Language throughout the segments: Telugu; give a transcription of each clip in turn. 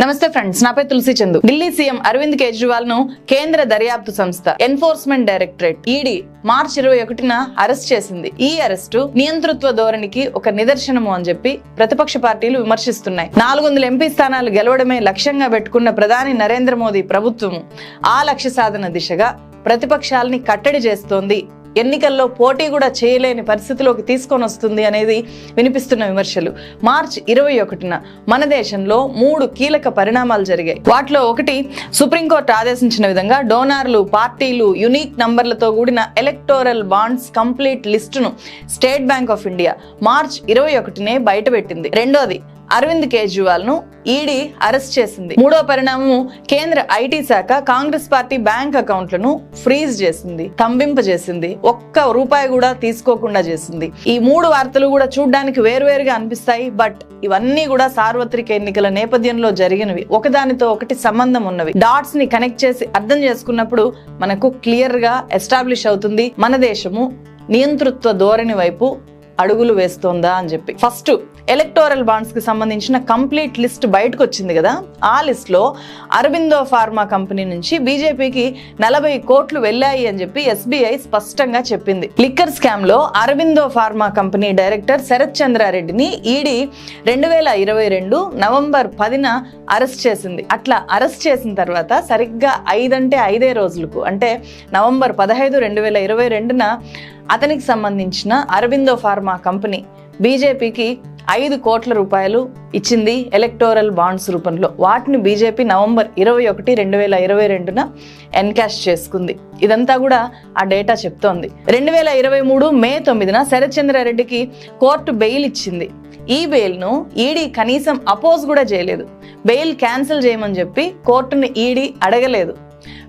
నమస్తే ఫ్రెండ్స్, నా పేరు తులసి చందు. ఢిల్లీ సీఎం అరవింద్ కేజ్రీవాల్ ను కేంద్ర దర్యాప్తు సంస్థ ఎన్ఫోర్స్మెంట్ డైరెక్టరేట్ ఈడీ మార్చి 21న అరెస్ట్ చేసింది. ఈ అరెస్టు నియంతృత్వ ధోరణికి ఒక నిదర్శనము అని చెప్పి ప్రతిపక్ష పార్టీలు విమర్శిస్తున్నాయి. 400 ఎంపీ స్థానాలు గెలవడమే లక్ష్యంగా పెట్టుకున్న ప్రధాని నరేంద్ర మోదీ ప్రభుత్వం ఆ లక్ష్య సాధన దిశగా ప్రతిపక్షాలని కట్టడి చేస్తోంది, ఎన్నికల్లో పోటీ కూడా చేయలేని పరిస్థితిలోకి తీసుకొని వస్తుంది అనేది వినిపిస్తున్న విమర్శలు. మార్చి 21న మన దేశంలో 3 కీలక పరిణామాలు జరిగాయి. వాటిలో ఒకటి, సుప్రీంకోర్టు ఆదేశించిన విధంగా డోనార్లు, పార్టీలు, యూనిక్ నంబర్లతో కూడిన ఎలక్టోరల్ బాండ్స్ కంప్లీట్ లిస్టును State Bank of India March 21నే బయటపెట్టింది. రెండోది, అరవింద్ కేజ్రీవాల్ ను ఈడీ అరెస్ట్ చేసింది. మూడో పరిణామం, కేంద్ర ఐటీ శాఖ కాంగ్రెస్ పార్టీ బ్యాంక్ అకౌంట్లను ఫ్రీజ్ చేసింది, స్తంభింపజేసింది, ఒక్క రూపాయి కూడా తీసుకోకుండా చేసింది. ఈ 3 వార్తలు కూడా చూడడానికి వేరువేరుగా అనిపిస్తాయి, బట్ ఇవన్నీ కూడా సార్వత్రిక ఎన్నికల నేపథ్యంలో జరిగినవి, ఒకదానితో ఒకటి సంబంధం ఉన్నవి. డాట్స్ ని కనెక్ట్ చేసి అర్థం చేసుకున్నప్పుడు మనకు క్లియర్ గా ఎస్టాబ్లిష్ అవుతుంది మన దేశము నియంతృత్వ ధోరణి వైపు అడుగులు వేస్తోందా అని చెప్పి. ఫస్ట్, ఎలక్టోరల్ బాండ్స్ కి సంబంధించిన కంప్లీట్ లిస్ట్ బయటకు వచ్చింది కదా. ఆ లిస్ట్ లో అరబిందో ఫార్మా కంపెనీ నుంచి బీజేపీకి 40 కోట్లు వెళ్ళాయి అని చెప్పి ఎస్బీఐ స్పష్టంగా చెప్పింది. లిక్కర్ స్కామ్ లో Aurobindo pharma company director Sharath చంద్రారెడ్డిని ఈడీ 2022 నవంబర్ 10న అరెస్ట్ చేసింది. అట్లా అరెస్ట్ చేసిన తర్వాత సరిగ్గా 5 రోజులకు, అంటే నవంబర్ 15, 2022న అతనికి సంబంధించిన అరబిందో ఫార్మా కంపెనీ బీజేపీకి 5 కోట్ల రూపాయలు ఇచ్చింది ఎలక్టోరల్ బాండ్స్ రూపంలో. వాటిని బీజేపీ నవంబర్ 21, 2022న ఎన్కాష్ చేసుకుంది. ఇదంతా కూడా ఆ డేటా చెప్తోంది. 2023 మే 9న శరత్ చంద్రారెడ్డికి కోర్టు బెయిల్ ఇచ్చింది. ఈ బెయిల్ ను ఈడీ కనీసం అపోజ్ కూడా చేయలేదు. బెయిల్ క్యాన్సిల్ చేయమని చెప్పి కోర్టును ఈడీ అడగలేదు.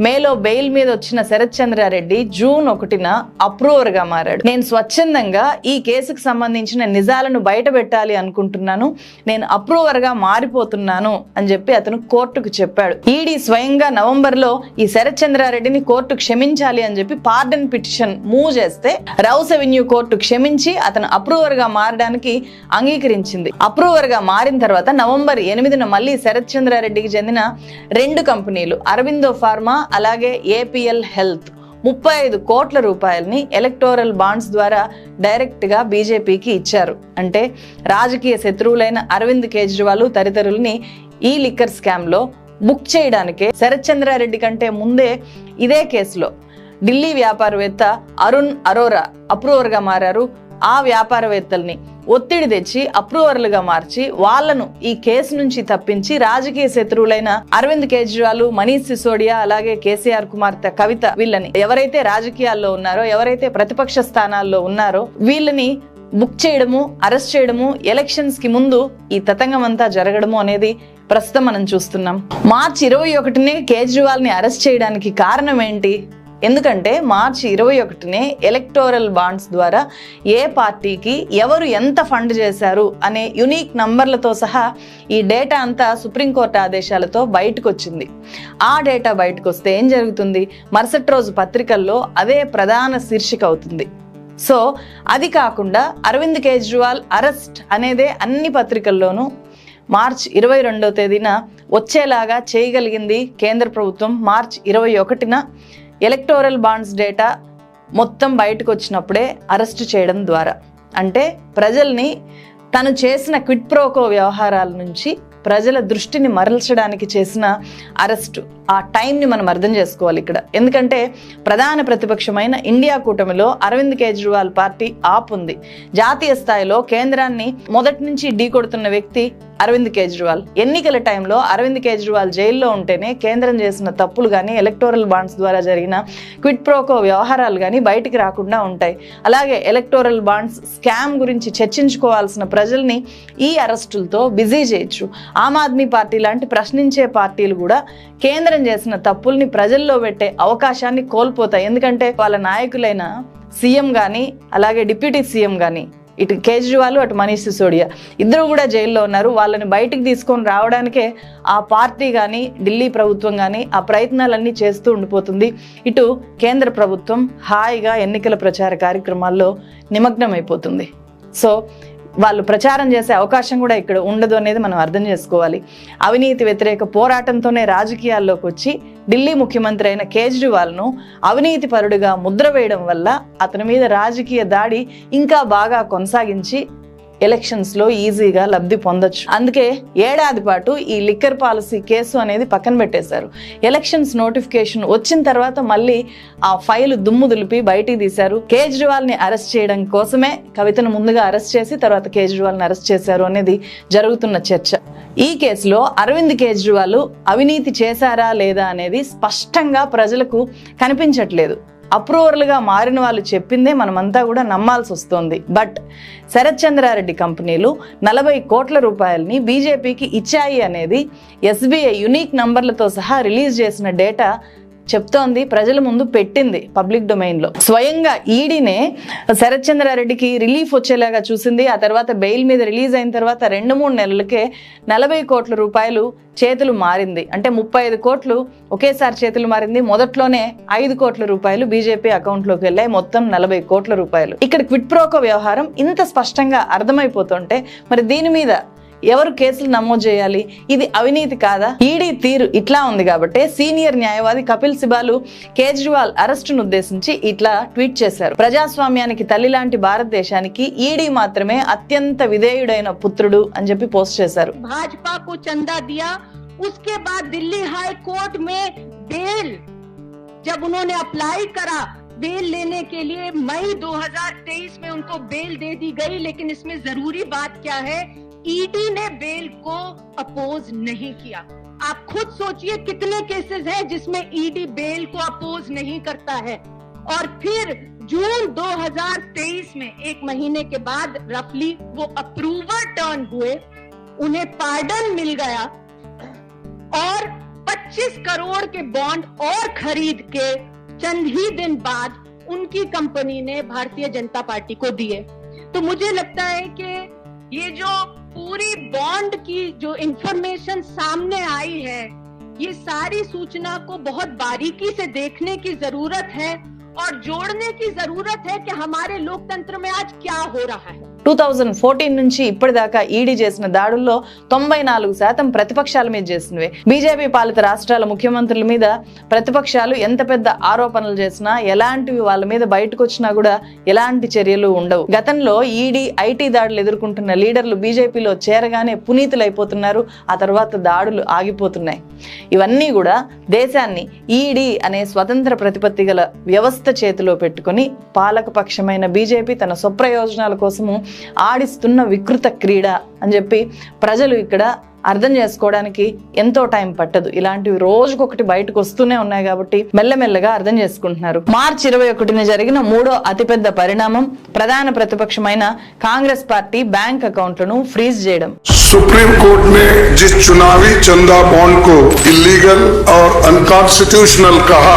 మేలో బెయిల్ మీద వచ్చిన శరత్ చంద్రారెడ్డి జూన్ 1న అప్రూవర్ గా మారాడు. నేను స్వచ్ఛందంగా ఈ కేసుకు సంబంధించిన నిజాలను బయట పెట్టాలి అనుకుంటున్నాను, నేను అప్రూవర్ గా మారిపోతున్నాను అని చెప్పి అతను కోర్టుకు చెప్పాడు. ఈడీ స్వయంగా నవంబర్ లో ఈ శరత్ చంద్రారెడ్డిని కోర్టు క్షమించాలి అని చెప్పి పార్డన్ పిటిషన్ మూవ్ చేస్తే రౌస్ అవెన్యూ కోర్టు క్షమించి అతను అప్రూవర్ గా మారడానికి అంగీకరించింది. అప్రూవర్ గా మారిన తర్వాత నవంబర్ 8న మళ్ళీ శరత్ చంద్రారెడ్డికి చెందిన 2 కంపెనీలు అరబిందో ఫార్మా అలాగే ఏపీఎల్ హెల్త్ 35 కోట్ల రూపాయలని ఎలక్టోరల్ బాండ్స్ ద్వారా డైరెక్ట్ గా బీజేపీకి ఇచ్చారు. అంటే రాజకీయ శత్రువులైన అరవింద్ కేజ్రీవాల్ తదితరులని ఈ లిక్కర్ స్కామ్ లో బుక్ చేయడానికే శరత్ చంద్రారెడ్డి కంటే ముందే ఇదే కేసులో ఢిల్లీ వ్యాపారవేత్త అరుణ్ అరోరా అప్రూవర్ గా మారారు. ఆ వ్యాపారవేత్తల్ని ఒత్తిడి తెచ్చి అప్రూవర్లుగా మార్చి వాళ్లను ఈ కేసు నుంచి తప్పించి రాజకీయ శత్రువులైన అరవింద్ కేజ్రీవాల్, మనీష్ సిసోడియా అలాగే కేసీఆర్ కుమార్తె కవిత, వీళ్ళని ఎవరైతే రాజకీయాల్లో ఉన్నారో, ఎవరైతే ప్రతిపక్ష స్థానాల్లో ఉన్నారో వీళ్ళని బుక్ చేయడము, అరెస్ట్ చేయడము, ఎలక్షన్స్ కి ముందు ఈ తతంగం అంతా జరగడము అనేది ప్రస్తుతం మనం చూస్తున్నాం. మార్చి 21నే కేజ్రీవాల్ ని అరెస్ట్ చేయడానికి కారణం ఏంటి? ఎందుకంటే మార్చి 21నే ఎలక్టోరల్ బాండ్స్ ద్వారా ఏ పార్టీకి ఎవరు ఎంత ఫండ్ చేశారు అనే యూనిక్ నంబర్లతో సహా ఈ డేటా అంతా సుప్రీంకోర్టు ఆదేశాలతో బయటకు వచ్చింది. ఆ డేటా బయటకు వస్తే ఏం జరుగుతుంది? మరుసటి రోజు పత్రికల్లో అదే ప్రధాన శీర్షిక అవుతుంది. సో అది కాకుండా అరవింద్ కేజ్రీవాల్ అరెస్ట్ అనేదే అన్ని పత్రికల్లోనూ మార్చి 22వ తేదీన వచ్చేలాగా చేయగలిగింది కేంద్ర ప్రభుత్వం. మార్చి 21న ఎలక్టోరల్ బాండ్స్ డేటా మొత్తం బయటకు వచ్చినప్పుడే అరెస్ట్ చేయడం ద్వారా, అంటే ప్రజల్ని తను చేసిన క్విడ్ ప్రోకో వ్యవహారాల నుంచి ప్రజల దృష్టిని మరల్చడానికి చేసిన అరెస్టు. ఆ టైంని మనం అర్థం చేసుకోవాలి ఇక్కడ. ఎందుకంటే ప్రధాన ప్రతిపక్షమైన ఇండియా కూటమిలో అరవింద్ కేజ్రీవాల్ పార్టీ ఆప్ ఉంది. జాతీయ స్థాయిలో కేంద్రాన్ని మొదటి నుంచి ఢీకొడుతున్న వ్యక్తి అరవింద్ కేజ్రీవాల్. ఎన్నికల టైంలో అరవింద్ కేజ్రీవాల్ జైల్లో ఉంటేనే కేంద్రం చేసిన తప్పులు కానీ, ఎలక్టోరల్ బాండ్స్ ద్వారా జరిగిన క్విడ్ ప్రోకో వ్యవహారాలు కానీ బయటికి రాకుండా ఉంటాయి. అలాగే ఎలక్టోరల్ బాండ్స్ స్కామ్ గురించి చర్చించుకోవాల్సిన ప్రజల్ని ఈ అరెస్టులతో బిజీ చేయొచ్చు. ఆమ్ ఆద్మీ పార్టీ లాంటి ప్రశ్నించే పార్టీలు కూడా కేంద్రం చేసిన తప్పుల్ని ప్రజల్లో పెట్టే అవకాశాన్ని కోల్పోతాయి. ఎందుకంటే వాళ్ళ నాయకులైన సీఎం కానీ అలాగే డిప్యూటీ సీఎం కానీ, ఇటు కేజ్రీవాల్ అటు మనీష్ సిసోడియా ఇద్దరు కూడా జైల్లో ఉన్నారు. వాళ్ళని బయటికి తీసుకొని రావడానికే ఆ పార్టీ కానీ ఢిల్లీ ప్రభుత్వం కానీ ఆ ప్రయత్నాలన్నీ చేస్తూ ఉండిపోతుంది. ఇటు కేంద్ర ప్రభుత్వం హాయిగా ఎన్నికల ప్రచార కార్యక్రమాల్లో నిమగ్నం అయిపోతుంది. సో వాళ్ళు ప్రచారం చేసే అవకాశం కూడా ఇక్కడ ఉండదు అనేది మనం అర్థం చేసుకోవాలి. అవినీతి వ్యతిరేక పోరాటంతోనే రాజకీయాల్లోకి వచ్చి ఢిల్లీ ముఖ్యమంత్రి అయిన కేజ్రీవాల్ను అవినీతి పరుడుగా ముద్ర వేయడం వల్ల అతని మీద రాజకీయ దాడి ఇంకా బాగా కొనసాగించి ఎలక్షన్స్ లో ఈజీగా లబ్ధి పొందొచ్చు. అందుకే ఏడాది పాటు ఈ లిక్కర్ పాలసీ కేసు అనేది పక్కన పెట్టేశారు. ఎలక్షన్స్ నోటిఫికేషన్ వచ్చిన తర్వాత మళ్ళీ ఆ ఫైల్ దుమ్ము దులిపి బయటికి తీశారు. కేజ్రీవాల్ ని అరెస్ట్ చేయడం కోసమే కవితను ముందుగా అరెస్ట్ చేసి తర్వాత కేజ్రీవాల్ ని అరెస్ట్ చేశారు అనేది జరుగుతున్న చర్చ. ఈ కేసులో అరవింద్ కేజ్రీవాల్ అవినీతి చేశారా లేదా అనేది స్పష్టంగా ప్రజలకు కనిపించట్లేదు. అప్రూవర్లుగా మారిన వాళ్ళు చెప్పిందే మనమంతా కూడా నమ్మాల్సి వస్తుంది. బట్ శరత్ చంద్రారెడ్డి కంపెనీలు 40 కోట్ల రూపాయలని బీజేపీకి ఇచ్చాయి అనేది SBI యునిక్ నంబర్లతో సహా రిలీజ్ చేసిన డేటా చెప్తోంది, ప్రజల ముందు పెట్టింది పబ్లిక్ డొమైన్ లో. స్వయంగా ఈడీనే శరత్ చంద్రారెడ్డికి రిలీఫ్ వచ్చేలాగా చూసింది. ఆ తర్వాత బెయిల్ మీద రిలీజ్ అయిన తర్వాత 2-3 నెలలకే 40 కోట్ల రూపాయలు చేతులు మారింది. అంటే 35 కోట్లు ఒకేసారి చేతులు మారింది. మొదట్లోనే 5 కోట్ల రూపాయలు బీజేపీ అకౌంట్లోకి వెళ్ళాయి. మొత్తం 40 కోట్ల రూపాయలు. ఇక్కడ క్విట్ ప్రోకో వ్యవహారం ఇంత స్పష్టంగా అర్థమైపోతుంటే మరి దీని మీద ఎవరు కేసులు నమోదు చేయాలి? ఇది అవినీతి కాదా? ఈడీ తీరు ఇట్లా ఉంది కాబట్టి సీనియర్ న్యాయవాది కపిల్ సిబాలు కేజ్రీవాల్ అరెస్టును ఉద్దేశించి ఇట్లా ట్వీట్ చేశారు. ప్రజాస్వామ్యానికి తల్లి లాంటి భారతదేశానికి ఈడీ మాత్రమే అత్యంత విధేయుడైన పుత్రుడు అని చెప్పి పోస్ట్ చేశారు. భాజపాకు చందా దియా उसके बाद दिल्ली हाई कोर्ट में बेल जब उन्होंने अप्लाई करा बेल लेने के लिए मई 2023 में उनको बेल दे दी गई। लेकिन इसमें जरूरी बात क्या है, ईडी ने बेल को अपोज नहीं किया। आप खुद सोचिए कितने केसेस हैं जिसमें ईडी बेल को अपोज नहीं करता है। और फिर जून 2023 में 1 महीने के बाद रफली वो अप्रूवर टर्न हुए, उन्हें पार्डन मिल गया और 25 करोड़ के बॉन्ड और खरीद के चंद ही दिन बाद उनकी कंपनी ने भारतीय जनता पार्टी को दिए। तो मुझे लगता है कि ये जो पूरी बॉन्ड की जो इंफॉर्मेशन सामने आई है, ये सारी सूचना को बहुत बारीकी से देखने की जरूरत है और जोड़ने की जरूरत है कि हमारे लोकतंत्र में आज क्या हो रहा है। 2014 నుంచి ఇప్పటిదాకా ఈడీ చేసిన దాడుల్లో 94% ప్రతిపక్షాల మీద చేసినవే. బీజేపీ పాలిత రాష్ట్రాల ముఖ్యమంత్రుల మీద ప్రతిపక్షాలు ఎంత పెద్ద ఆరోపణలు చేసినా ఎలాంటివి వాళ్ళ మీద బయటకు వచ్చినా కూడా ఎలాంటి చర్యలు ఉండవు. గతంలో ఈడీ ఐటీ దాడులు ఎదుర్కొంటున్న లీడర్లు బీజేపీలో చేరగానే పునీతులైపోతున్నారు. ఆ తర్వాత దాడులు ఆగిపోతున్నాయి. ఇవన్నీ కూడా దేశాన్ని ఈడీ అనే స్వతంత్ర ప్రతిపత్తి గల వ్యవస్థ చేతిలో పెట్టుకుని పాలకపక్షమైన బీజేపీ తన స్వప్రయోజనాల కోసము ఆడిస్తున్న వికృత క్రీడ అని చెప్పి ప్రజలు ఇక్కడ అర్థం చేసుకోవడానికి ఎంతో టైం పట్టదు. ఇలాంటివి రోజుకొకటి బయటకు వస్తూనే ఉన్నాయి కాబట్టి మెల్లమెల్లగా అర్థం చేసుకుంటున్నారు. మార్చి 21న జరిగిన 3వ అతిపెద్ద పరిణామం ప్రధాన ప్రతిపక్షమైన కాంగ్రెస్ పార్టీ బ్యాంక్ అకౌంట్లను ఫ్రీజ్ చేయడం. सुप्रीम कोर्ट ने जिस चुनावी चंदा बॉन्ड को इलीगल और अनकॉन्स्टिट्यूशनल कहा,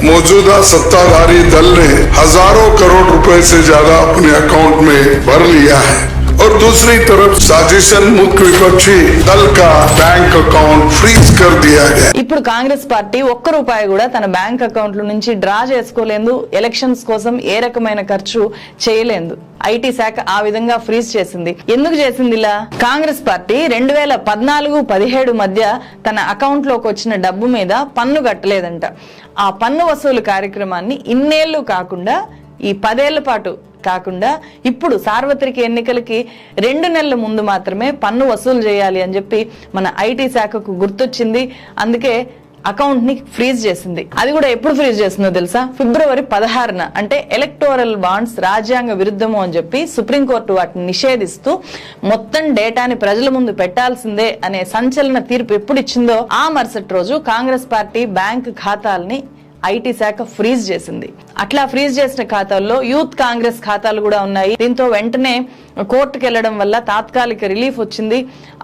मौजूदा सत्ताधारी दल ने हजारों करोड़ रुपए से ज्यादा अपने अकाउंट में भर लिया है और दूसरी तरफ साजिशन मुख्य विपक्षी दल का बैंक अकाउंट फ्रीज कर दिया गया। ఇప్పుడు కాంగ్రెస్ పార్టీ ₹1 కూడా తన బ్యాంక్ అకౌంట్ల నుంచి డ్రా చేసుకోలేదు. ఎలక్షన్స్ కోసం ఏ రకమైన ఖర్చు చేయలేదు. ఐటీ శాఖ ఆ విధంగా ఫ్రీజ్ చేసింది. ఎందుకు చేసింది ఇలా? కాంగ్రెస్ పార్టీ 2014-17 మధ్య తన అకౌంట్ లోకి వచ్చిన డబ్బు మీద పన్ను కట్టలేదంట. ఆ పన్ను వసూలు కార్యక్రమాన్ని ఇన్నేళ్లు కాకుండా ఈ 10 ఏళ్ల పాటు కాకుండా ఇప్పుడు సార్వత్రిక ఎన్నికలకి 2 నెలల ముందు మాత్రమే పన్ను వసూలు చేయాలి అని చెప్పి మన ఐటీ శాఖకు గుర్తొచ్చింది. అందుకే అకౌంట్ ని ఫ్రీజ్ చేసింది. అది కూడా ఎప్పుడు ఫ్రీజ్ చేసిందో తెలుసా? ఫిబ్రవరి 16న. అంటే ఎలక్టోరల్ బాండ్స్ రాజ్యాంగ విరుద్ధము అని చెప్పి సుప్రీంకోర్టు వాటిని నిషేధిస్తూ మొత్తం డేటాని ప్రజల ముందు పెట్టాల్సిందే అనే సంచలన తీర్పు ఎప్పుడు ఇచ్చిందో ఆ మరుసటి రోజు కాంగ్రెస్ పార్టీ బ్యాంక్ ఖాతాల్ని ఐటీ శాఖ ఫ్రీజ్ చేసింది. అట్లా ఫ్రీజ్ చేసిన ఖాతాల్లో యూత్ కాంగ్రెస్ ఖాతాలు కూడా ఉన్నాయి. దీంతో వెంటనే కోర్టుకు వెళ్లడం వల్ల తాత్కాలిక రిలీఫ్ వచ్చింది.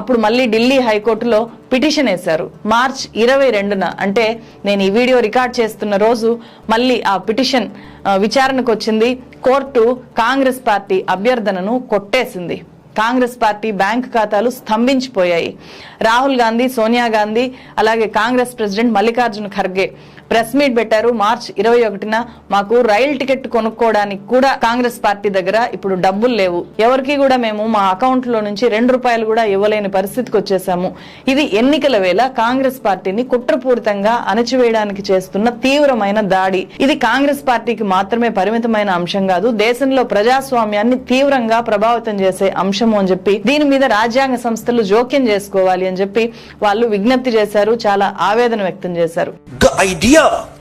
అప్పుడు మళ్ళీ ఢిల్లీ హైకోర్టులో పిటిషన్ వేశారు. మార్చి 22న, అంటే నేను ఈ వీడియో రికార్డ్ చేస్తున్న రోజు మళ్ళీ ఆ పిటిషన్ విచారణకు వచ్చింది. కోర్టు కాంగ్రెస్ పార్టీ అభ్యర్థనను కొట్టేసింది. కాంగ్రెస్ పార్టీ బ్యాంక్ ఖాతాలు స్తంభించిపోయాయి. రాహుల్ గాంధీ, సోనియా గాంధీ, అలాగే Congress president Mallikarjuna Kharge press meet పెట్టారు. మార్చి 21న మాకు రైలు టికెట్ కొనుక్కోవడానికి కూడా కాంగ్రెస్ పార్టీ దగ్గర ఇప్పుడు డబ్బులు లేవు, ఎవరికి కూడా మేము మా అకౌంట్ లో నుంచి 2 రూపాయలు కూడా ఇవ్వలేని పరిస్థితికి వచ్చేసాము. ఇది ఎన్నికల వేళ కాంగ్రెస్ పార్టీని కుట్రపూరితంగా అణచివేయడానికి చేస్తున్న తీవ్రమైన దాడి. ఇది కాంగ్రెస్ పార్టీకి మాత్రమే పరిమితమైన అంశం కాదు, దేశంలో ప్రజాస్వామ్యాన్ని తీవ్రంగా ప్రభావితం చేసే అంశము అని చెప్పి దీని మీద రాజ్యాంగ సంస్థలు జోక్యం చేసుకోవాలి అని చెప్పి వాళ్ళు విజ్ఞప్తి చేశారు, చాలా ఆవేదన వ్యక్తం చేశారు. The idea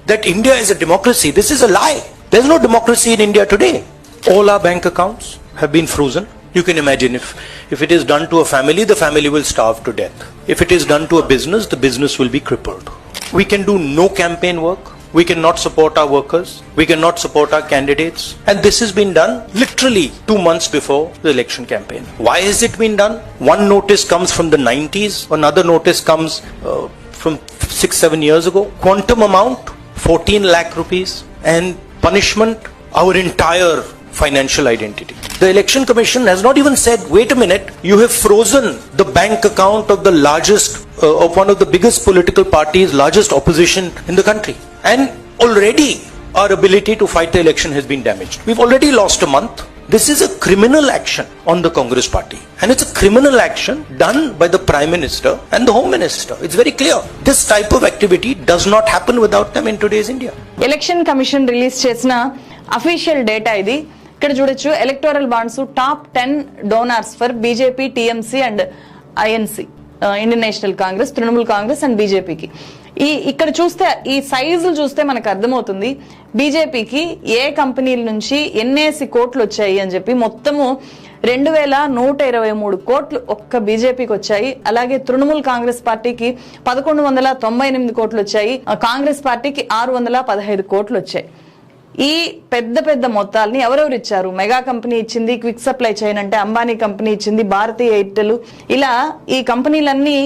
that India is a democracy, this is a lie. There's no democracy in India today. All our bank accounts have been frozen. You can imagine if it is done to a family, the family will starve to death. If it is done to a business, the business will be crippled. We can do no campaign work. We cannot support our workers. We cannot support our candidates. And this has been done literally 2 months before the election campaign. Why has it been done? One notice comes from the 90s. Another notice comes from 6-7 years ago. Quantum amount 14 lakh rupees, and punishment our entire financial identity. The election commission has not even said, wait a minute, you have frozen the bank account of the largest of one of the biggest political parties, largest opposition in the country, and already our ability to fight the election has been damaged. We've already lost a month. This is a criminal action on the Congress party, and it's a criminal action done by the Prime Minister and the Home Minister. It's very clear. This type of activity does not happen without them in today's India. Election commission release చేసిన అఫీషియల్ డేటా ఇది. ఇక్కడ చూడొచ్చు, electoral bonds top 10 donors for BJP, TMC and INC, Indian national Congress, Trinamool Congress and బీజేపీకి. ఇక్కడ చూస్తే ఈ సైజులు చూస్తే మనకు అర్థమవుతుంది బీజేపీకి ఏ కంపెనీల నుంచి ఎన్నేసి కోట్లు వచ్చాయి అని చెప్పి. మొత్తము 2123 కోట్లు ఒక్క బీజేపీకి వచ్చాయి. అలాగే తృణమూల్ కాంగ్రెస్ పార్టీకి 1198 కోట్లు వచ్చాయి. కాంగ్రెస్ పార్టీకి 615 కోట్లు వచ్చాయి. ఈ పెద్ద పెద్ద మొత్తాలని ఎవరెవరు ఇచ్చారు? మెగా కంపెనీ ఇచ్చింది, క్విక్ సప్లై చైన్ అంటే అంబానీ కంపెనీ ఇచ్చింది, భారతీయ ఎయిర్టెల్, ఇలా ఈ కంపెనీలన్నీ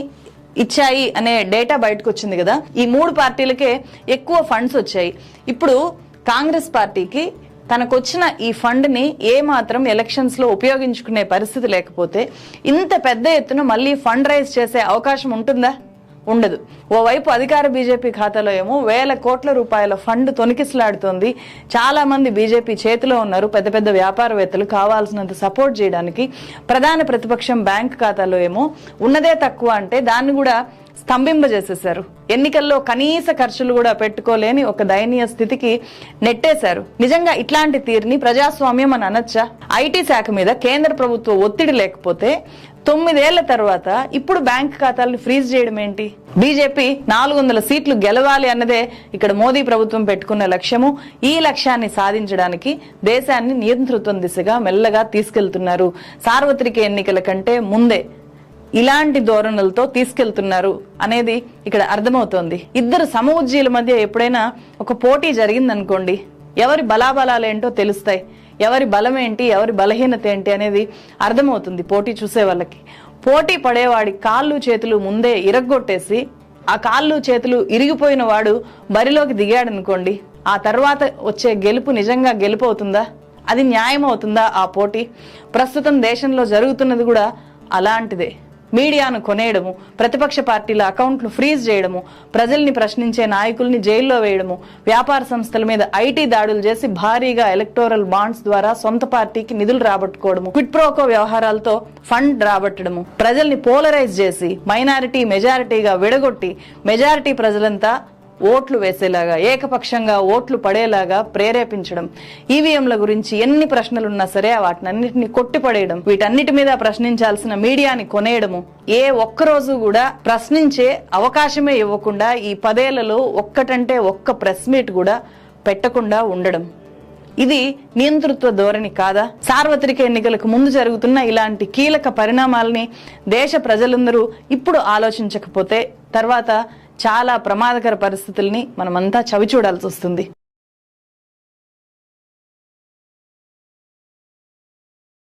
ఇచ్చాయి అనే డేటా బయటకు వచ్చింది కదా. ఈ 3 పార్టీలకే ఎక్కువ ఫండ్స్ వచ్చాయి. ఇప్పుడు కాంగ్రెస్ పార్టీకి తనకొచ్చిన ఈ ఫండ్ ని ఏ మాత్రం ఎలక్షన్స్ లో ఉపయోగించుకునే పరిస్థితి లేకపోతే ఇంత పెద్ద ఎత్తున మళ్ళీ ఫండ్ రైజ్ చేసే అవకాశం ఉంటుందా? ఉండదు. ఓవైపు అధికార బీజేపీ ఖాతాలో ఏమో వేల కోట్ల రూపాయల ఫండ్ తొనికిసలాడుతోంది. చాలా మంది బీజేపీ చేతిలో ఉన్నారు, పెద్ద పెద్ద వ్యాపారవేత్తలు కావాల్సినంత సపోర్ట్ చేయడానికి. ప్రధాన ప్రతిపక్షం బ్యాంక్ ఖాతాలో ఏమో ఉన్నదే తక్కువ అంటే దాన్ని కూడా స్తంభింపజేసేశారు. ఎన్నికల్లో కనీస ఖర్చులు కూడా పెట్టుకోలేని ఒక దయనీయ స్థితికి నెట్టేశారు. నిజంగా ఇట్లాంటి తీరుని ప్రజాస్వామ్యం అని అనొచ్చా? ఐటీ శాఖ మీద కేంద్ర ప్రభుత్వ ఒత్తిడి లేకపోతే 9 ఏళ్ల తర్వాత ఇప్పుడు బ్యాంక్ ఖాతాలను ఫ్రీజ్ చేయడం ఏంటి? బీజేపీ 400 సీట్లు గెలవాలి అన్నదే ఇక్కడ మోదీ ప్రభుత్వం పెట్టుకున్న లక్ష్యము. ఈ లక్ష్యాన్ని సాధించడానికి దేశాన్ని నియంతృత్వం దిశగా మెల్లగా తీసుకెళ్తున్నారు. సార్వత్రిక ఎన్నికల కంటే ముందే ఇలాంటి ధోరణులతో తీసుకెళ్తున్నారు అనేది ఇక్కడ అర్థమవుతోంది. ఇద్దరు సమఉజ్జీల మధ్య ఎప్పుడైనా ఒక పోటీ జరిగిందనుకోండి, ఎవరి బలాబలాలేంటో తెలుస్తాయి, ఎవరి బలం ఏంటి, ఎవరి బలహీనత ఏంటి అనేది అర్థమవుతుంది పోటీ చూసే వాళ్ళకి. పోటీ పడేవాడి కాళ్ళు చేతులు ముందే ఇరగ్గొట్టేసి ఆ కాళ్ళు చేతులు ఇరిగిపోయిన వాడు బరిలోకి దిగాడనుకోండి, ఆ తర్వాత వచ్చే గెలుపు నిజంగా గెలుపు అవుతుందా? అది న్యాయం అవుతుందా ఆ పోటీ? ప్రస్తుతం దేశంలో జరుగుతున్నది కూడా అలాంటిదే. మీడియాను కొనేయడము, ప్రతిపక్ష పార్టీల అకౌంట్లు ఫ్రీజ్ చేయడము, ప్రజల్ని ప్రశ్నించే నాయకుల్ని జైల్లో వేయడము, వ్యాపార సంస్థల మీద ఐటీ దాడులు చేసి భారీగా ఎలక్టోరల్ బాండ్స్ ద్వారా సొంత పార్టీకి నిధులు రాబట్టుకోవడము, క్విడ్ ప్రోకో వ్యవహారాలతో ఫండ్ రాబట్టడము, ప్రజల్ని పోలరైజ్ చేసి మైనారిటీ మెజారిటీగా విడగొట్టి మెజారిటీ ప్రజలంతా ఓట్లు వేసేలాగా, ఏకపక్షంగా ఓట్లు పడేలాగా ప్రేరేపించడం, ఈవీఎంల గురించి ఎన్ని ప్రశ్నలున్నా సరే వాటినన్నిటిని కొట్టిపడేయడం, వీటన్నిటి మీద ప్రశ్నించాల్సిన మీడియాని కొనేయడము, ఏ ఒక్కరోజు కూడా ప్రశ్నించే అవకాశమే ఇవ్వకుండా ఈ 10 ఏళ్లలో ఒక్కటంటే ఒక్క ప్రెస్ మీట్ కూడా పెట్టకుండా ఉండడం, ఇది నియంతృత్వ ధోరణి కాదా? సార్వత్రిక ఎన్నికలకు ముందు జరుగుతున్న ఇలాంటి కీలక పరిణామాలని దేశ ప్రజలందరూ ఇప్పుడు ఆలోచించకపోతే తర్వాత చాలా ప్రమాదకర పరిస్థితుల్ని మనమంతా చవి చూడాల్సి వస్తుంది.